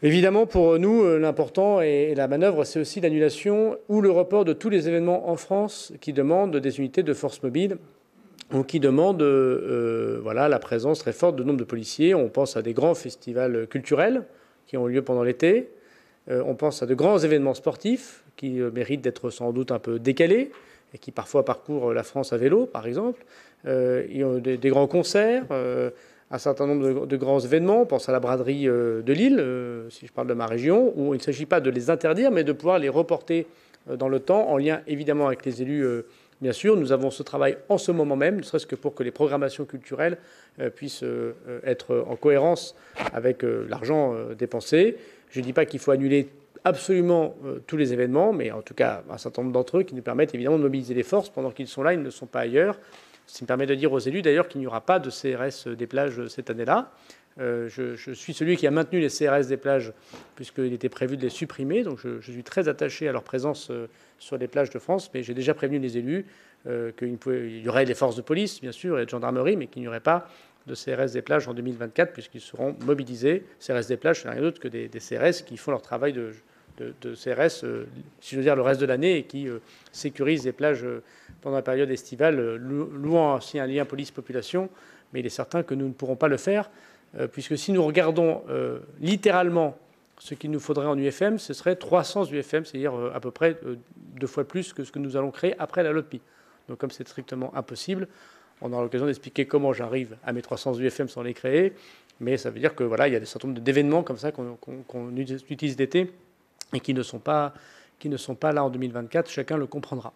Évidemment, pour nous, l'important et la manœuvre, c'est aussi l'annulation ou le report de tous les événements en France qui demandent des unités de force mobile ou qui demandent voilà, la présence très forte de nombre de policiers. On pense à des grands festivals culturels qui ont lieu pendant l'été. On pense à de grands événements sportifs qui méritent d'être sans doute un peu décalés et qui parfois parcourent la France à vélo, par exemple. Il y a des grands concerts, un certain nombre de grands événements. On pense à la braderie de Lille, si je parle de ma région, où il ne s'agit pas de les interdire, mais de pouvoir les reporter dans le temps, en lien évidemment avec les élus. Bien sûr, nous avons ce travail en ce moment même, ne serait-ce que pour que les programmations culturelles puissent être en cohérence avec l'argent dépensé. Je ne dis pas qu'il faut annuler absolument tous les événements, mais en tout cas un certain nombre d'entre eux qui nous permettent évidemment de mobiliser les forces pendant qu'ils sont là, ils ne sont pas ailleurs. Ce qui me permet de dire aux élus d'ailleurs qu'il n'y aura pas de CRS des plages cette année-là. Je suis celui qui a maintenu les CRS des plages puisqu'il était prévu de les supprimer. Donc je suis très attaché à leur présence sur les plages de France, mais j'ai déjà prévenu les élus qu'il y aurait des forces de police, bien sûr, et de gendarmerie, mais qu'il n'y aurait pas de CRS des plages en 2024 puisqu'ils seront mobilisés. CRS des plages, c'est rien d'autre que des CRS qui font leur travail de CRS, si je veux dire, le reste de l'année et qui sécurisent les plages pendant la période estivale, louant aussi un lien police-population. Mais il est certain que nous ne pourrons pas le faire, puisque si nous regardons littéralement ce qu'il nous faudrait en UFM, ce serait 300 UFM, c'est-à-dire à peu près 2 fois plus que ce que nous allons créer après la LOTPI. Donc comme c'est strictement impossible, on aura l'occasion d'expliquer comment j'arrive à mes 300 UFM sans les créer. Mais ça veut dire que voilà, il y a des certain nombre d'événements comme ça qu'on utilise d'été et qui ne sont pas là en 2024, chacun le comprendra.